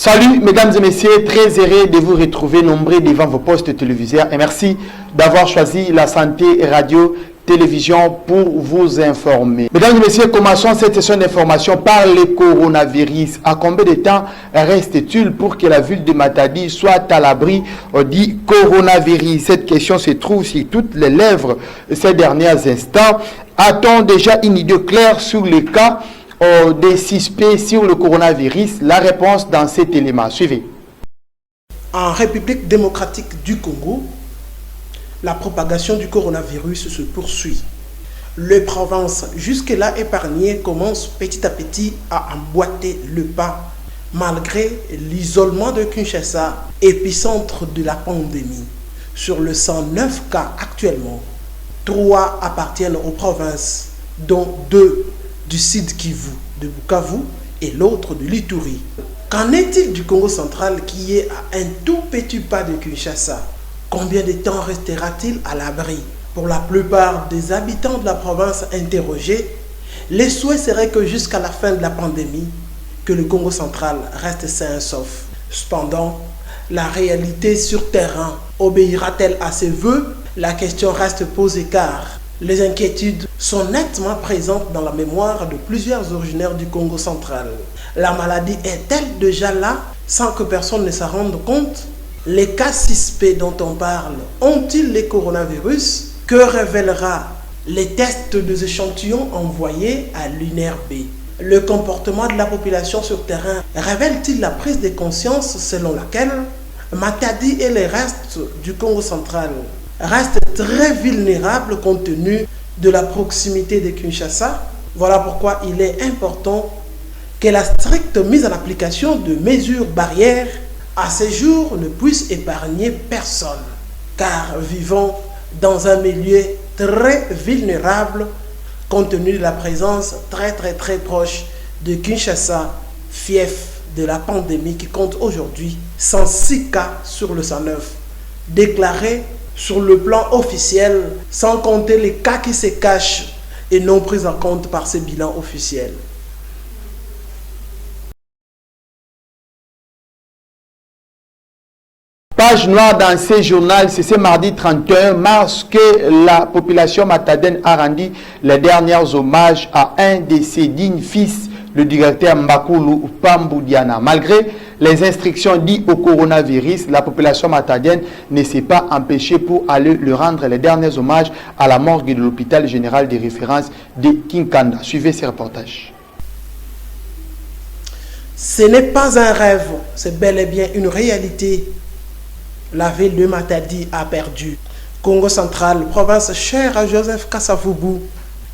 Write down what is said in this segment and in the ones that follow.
Salut mesdames et messieurs, très heureux de vous retrouver nombreux devant vos postes téléviseurs et merci d'avoir choisi la santé radio télévision pour vous informer. Mesdames et messieurs, commençons cette session d'information par le coronavirus. À combien de temps reste-t-il pour que la ville de Matadi soit à l'abri du coronavirus? Cette question se trouve sur toutes les lèvres ces derniers instants. A-t-on déjà une idée claire sur le cas des suspects sur le coronavirus? La réponse dans cet élément. Suivez. En République démocratique du Congo, la propagation du coronavirus se poursuit. Les provinces jusque-là épargnées commencent petit à petit à emboîter le pas, malgré l'isolement de Kinshasa, épicentre de la pandémie. Sur le 109 cas actuellement, 3 appartiennent aux provinces, dont 2 du Sud Kivu, de Bukavu, et l'autre de l'Ituri. Qu'en est-il du Congo central qui est à un tout petit pas de Kinshasa? Combien de temps restera-t-il à l'abri? Pour la plupart des habitants de la province interrogés, les souhaits seraient que jusqu'à la fin de la pandémie, que le Congo central reste sain et sauf. Cependant, la réalité sur terrain obéira-t-elle à ces vœux? La question reste posée car les inquiétudes sont nettement présentes dans la mémoire de plusieurs originaires du Congo central. La maladie est-elle déjà là sans que personne ne s'en rende compte? Les cas suspects dont on parle ont-ils le coronavirus? Que révélera les tests des échantillons envoyés à l'UNRB? Le comportement de la population sur terrain révèle-t-il la prise de conscience selon laquelle Matadi et les restes du Congo central restent très vulnérables compte tenu de la proximité de Kinshasa? Voilà pourquoi il est important que la stricte mise en application de mesures barrières à ce jour ne puisse épargner personne, car vivons dans un milieu très vulnérable compte tenu de la présence très proche de Kinshasa, fief de la pandémie qui compte aujourd'hui 106 cas sur le 109, déclarés sur le plan officiel, sans compter les cas qui se cachent et non pris en compte par ces bilans officiels. Page noire dans ce journal, c'est ce mardi 31 mars que la population matadienne a rendu les derniers hommages à un de ses dignes fils, le directeur Mbakulu Pamboudiana. Malgré les instructions dites au coronavirus, la population matadienne ne s'est pas empêchée pour aller lui rendre les derniers hommages à la morgue de l'hôpital général de référence de Kinkanda. Suivez ce reportage. Ce n'est pas un rêve, c'est bel et bien une réalité. La ville de Matadi a perdu. Congo central, province chère à Joseph Kasavubu.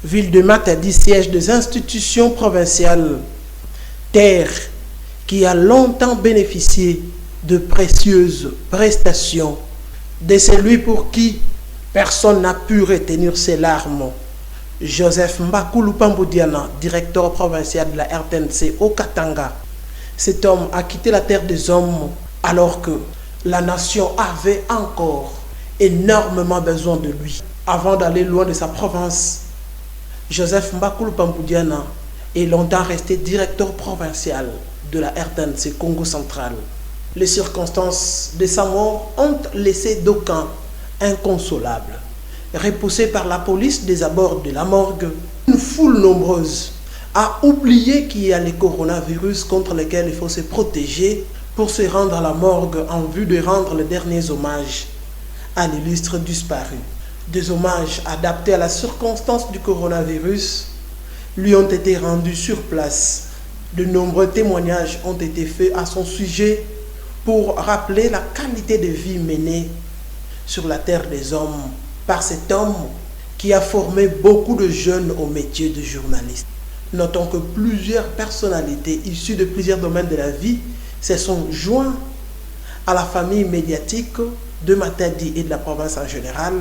Ville de Matadi, siège des institutions provinciales. Terre qui a longtemps bénéficié de précieuses prestations de celui pour qui personne n'a pu retenir ses larmes. Joseph Mbakulu Pamboudiana, directeur provincial de la RTNC au Katanga. Cet homme a quitté la terre des hommes alors que la nation avait encore énormément besoin de lui. Avant d'aller loin de sa province, Joseph Mbakulu Pamboudiana est longtemps resté directeur provincial de la RTNC Congo central. Les circonstances de sa mort ont laissé d'aucuns inconsolables. Repoussé par la police des abords de la morgue, une foule nombreuse a oublié qu'il y a le coronavirus contre lequel il faut se protéger pour se rendre à la morgue en vue de rendre les derniers hommages à l'illustre disparu. Des hommages adaptés à la circonstance du coronavirus lui ont été rendus sur place. De nombreux témoignages ont été faits à son sujet pour rappeler la qualité de vie menée sur la terre des hommes par cet homme qui a formé beaucoup de jeunes au métier de journaliste. Notons que plusieurs personnalités issues de plusieurs domaines de la vie se sont joints à la famille médiatique de Matadi et de la province en général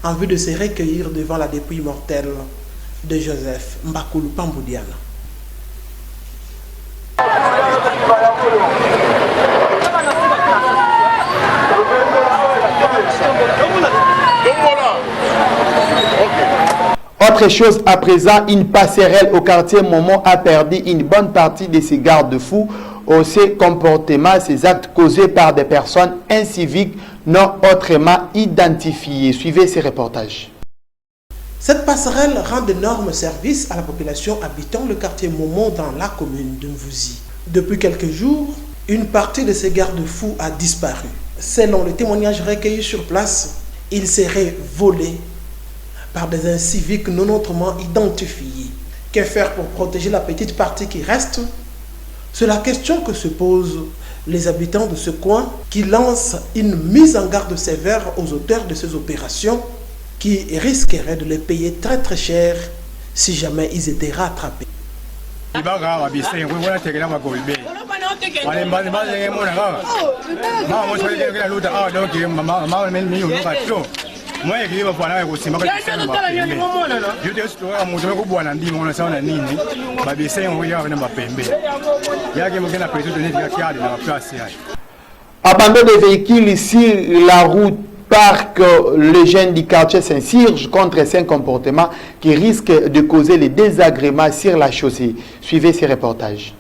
en vue de se recueillir devant la dépouille mortelle de Joseph Mbakulu Pamboudiana. Autre chose à présent, une passerelle au quartier Momon a perdu une bonne partie de ses garde-fous ces comportements, ces actes causés par des personnes inciviques non autrement identifiées. Suivez ces reportages. Cette passerelle rend d'énormes services à la population habitant le quartier Momo dans la commune de Mvouzi. Depuis quelques jours, une partie de ces garde-fous a disparu. Selon les témoignages recueillis sur place, ils seraient volés par des inciviques non autrement identifiés. Que faire pour protéger la petite partie qui reste? C'est la question que se posent les habitants de ce coin qui lancent une mise en garde sévère aux auteurs de ces opérations qui risqueraient de les payer très très cher si jamais ils étaient rattrapés. Abandon des véhicules ici, la route parc, les jeunes du quartier s'insurgent contre ces comportements qui risquent de causer les désagréments sur la chaussée. Suivez ces reportages.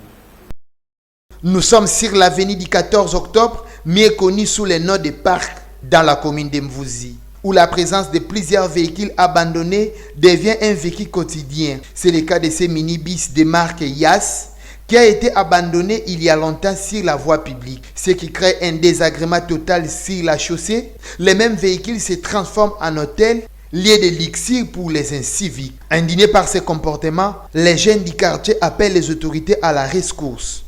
Nous sommes sur l'avenue du 14 octobre, mieux connue sous le nom de parc dans la commune de Mvouzi, où la présence de plusieurs véhicules abandonnés devient un vécu quotidien. C'est le cas de ces minibus de marque Yas qui a été abandonné il y a longtemps sur la voie publique, ce qui crée un désagrément total sur la chaussée. Les mêmes véhicules se transforment en hôtel, lieu de luxure pour les inciviques. Indignés par ces comportements, les jeunes du quartier appellent les autorités à la rescousse.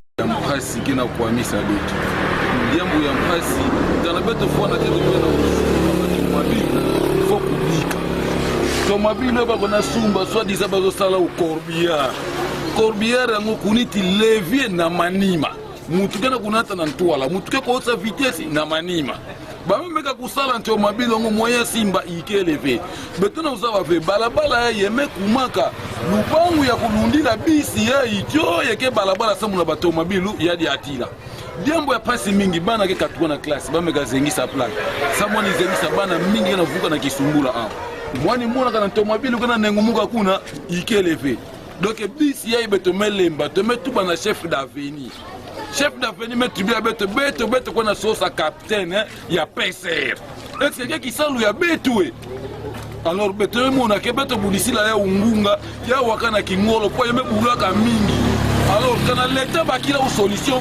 Corbière yango kuniti levier na manima mutuke na kunata na ntwala mutuke kosa vitesse na manima bamemeka kusala nto mabilo ngo moyen simba ikeleve betona uzawa ve balabala yeme kumaka lupangu ya kulundila bisi ya ityo yeke balabala samu na bato mabilu yadi atila diambo ya pasi mingi bana ke katwa na classe bameka zengisa plaque samoni zengisa bana mingi na vuka na kisumbula hapo mwani mona kana nto mabilu kana nengumuka kuna ikeleve. Donc, bis y a lemba, te met tout dans le chef d'avenir. Chef d'avenir, met tu bien bête qu'on a sauce à capitaine, il y a PCR. Est-ce que quelqu'un qui sent lui a bête? Alors, bête, mon a bête pour ici là, ungunga, ya wakana kingolo, pour y mettre oulaka mingi. Alors, quand l'État va qu'il a une solution,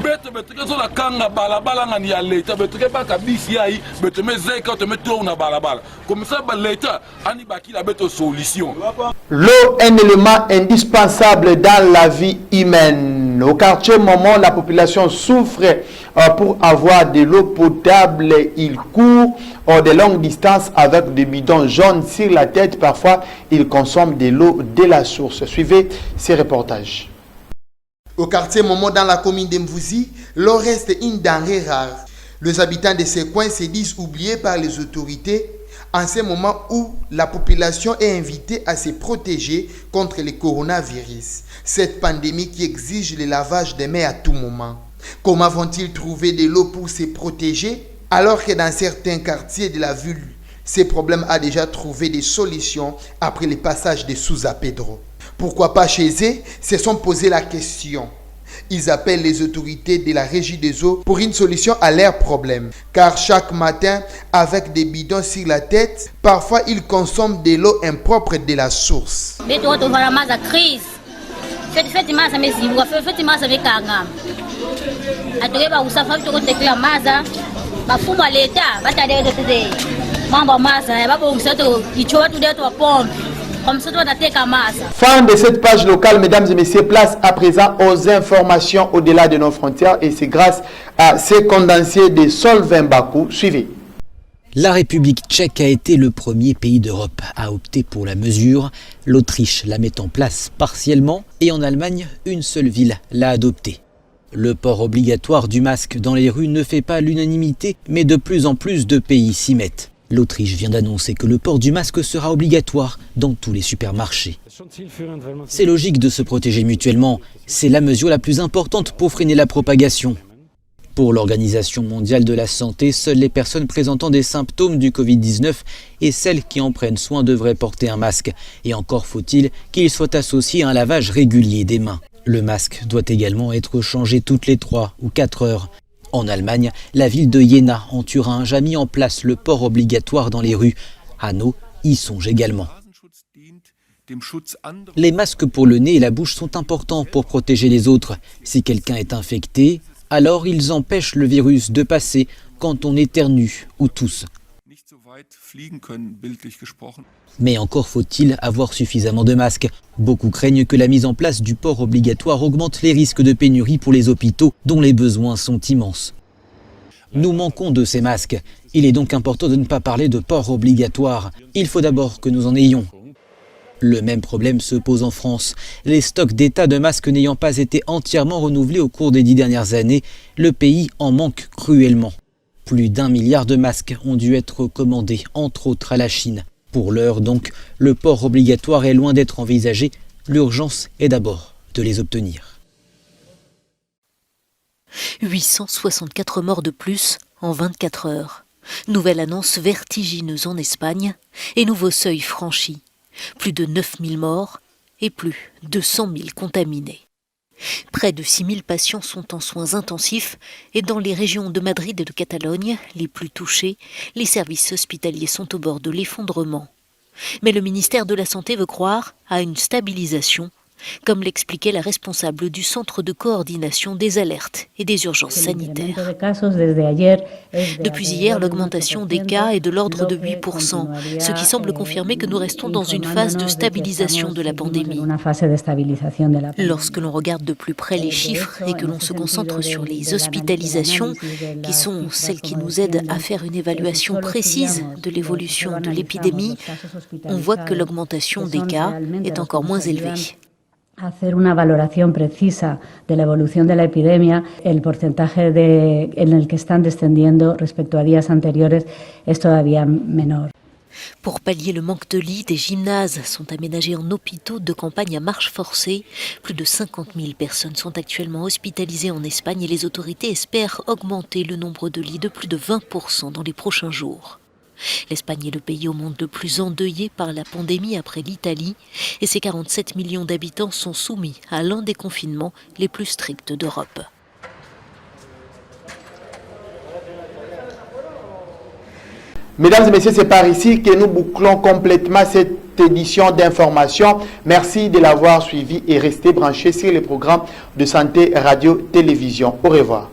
bête, que la kanga balabala ngani ya l'État, bête, que pas kabis yaï, bête, mais zéka, te met tout na balabala. Comme ça, l'État, ani baki la bête solution. L'eau est un élément indispensable dans la vie humaine. Au quartier Momo, la population souffre pour avoir de l'eau potable. Il court de longues distances avec des bidons jaunes sur la tête. Parfois, ils consomment de l'eau de la source. Suivez ces reportages. Au quartier Momo, dans la commune de Mvouzi, l'eau reste une denrée rare. Les habitants de ces coins se disent oubliés par les autorités en ce moment où la population est invitée à se protéger contre le coronavirus, cette pandémie qui exige le lavage des mains à tout moment. Comment vont-ils trouver de l'eau pour se protéger alors que dans certains quartiers de la ville, ces problèmes ont déjà trouvé des solutions après le passage de Souza Pedro? Pourquoi pas chez eux, se sont posé la question. Ils appellent les autorités de la régie des eaux pour une solution à leurs problèmes. Car chaque matin, avec des bidons sur la tête, parfois ils consomment de l'eau impropre de la source. Fin de cette page locale, mesdames et messieurs, place à présent aux informations au-delà de nos frontières et c'est grâce à ces condensés de Solvin Bakou. Suivez. La République tchèque a été le premier pays d'Europe à opter pour la mesure. L'Autriche la met en place partiellement et en Allemagne, une seule ville l'a adoptée. Le port obligatoire du masque dans les rues ne fait pas l'unanimité, mais de plus en plus de pays s'y mettent. L'Autriche vient d'annoncer que le port du masque sera obligatoire dans tous les supermarchés. C'est logique de se protéger mutuellement. C'est la mesure la plus importante pour freiner la propagation. Pour l'Organisation mondiale de la santé, seules les personnes présentant des symptômes du Covid-19 et celles qui en prennent soin devraient porter un masque. Et encore faut-il qu'il soit associé à un lavage régulier des mains. Le masque doit également être changé toutes les 3 ou 4 heures. En Allemagne, la ville de Jena, en Thuringe, a mis en place le port obligatoire dans les rues. Hanau y songe également. Les masques pour le nez et la bouche sont importants pour protéger les autres. Si quelqu'un est infecté, alors ils empêchent le virus de passer quand on éternue ou tousse. Mais encore faut-il avoir suffisamment de masques. Beaucoup craignent que la mise en place du port obligatoire augmente les risques de pénurie pour les hôpitaux dont les besoins sont immenses. Nous manquons de ces masques. Il est donc important de ne pas parler de port obligatoire. Il faut d'abord que nous en ayons. Le même problème se pose en France. Les stocks d'état de masques n'ayant pas été entièrement renouvelés au cours des 10 dernières années, le pays en manque cruellement. Plus d'1 milliard de masques ont dû être commandés, entre autres à la Chine. Pour l'heure donc, le port obligatoire est loin d'être envisagé. L'urgence est d'abord de les obtenir. 864 morts de plus en 24 heures. Nouvelle annonce vertigineuse en Espagne et nouveau seuil franchi. Plus de 9000 morts et plus de 100 000 contaminés. Près de 6000 patients sont en soins intensifs et dans les régions de Madrid et de Catalogne, les plus touchées, les services hospitaliers sont au bord de l'effondrement. Mais le ministère de la Santé veut croire à une stabilisation, comme l'expliquait la responsable du Centre de coordination des alertes et des urgences sanitaires. Depuis hier, l'augmentation des cas est de l'ordre de 8%, ce qui semble confirmer que nous restons dans une phase de stabilisation de la pandémie. Lorsque l'on regarde de plus près les chiffres et que l'on se concentre sur les hospitalisations, qui sont celles qui nous aident à faire une évaluation précise de l'évolution de l'épidémie, on voit que l'augmentation des cas est encore moins élevée. Hacer una valoración precisa de la evolución de la epidemia, el porcentaje en el que están descendiendo respecto a días anteriores es todavía menor. Pour pallier le manque de lits, des gymnases sont aménagés en hôpitaux de campagne à marche forcée. Plus de 50 000 personnes sont actuellement hospitalisées en Espagne et les autorités espèrent augmenter le nombre de lits de plus de 20% dans les prochains jours. L'Espagne est le pays au monde le plus endeuillé par la pandémie après l'Italie et ses 47 millions d'habitants sont soumis à l'un des confinements les plus stricts d'Europe. Mesdames et messieurs, c'est par ici que nous bouclons complètement cette édition d'information. Merci de l'avoir suivi et restez branchés sur les programmes de Santé Radio Télévision. Au revoir.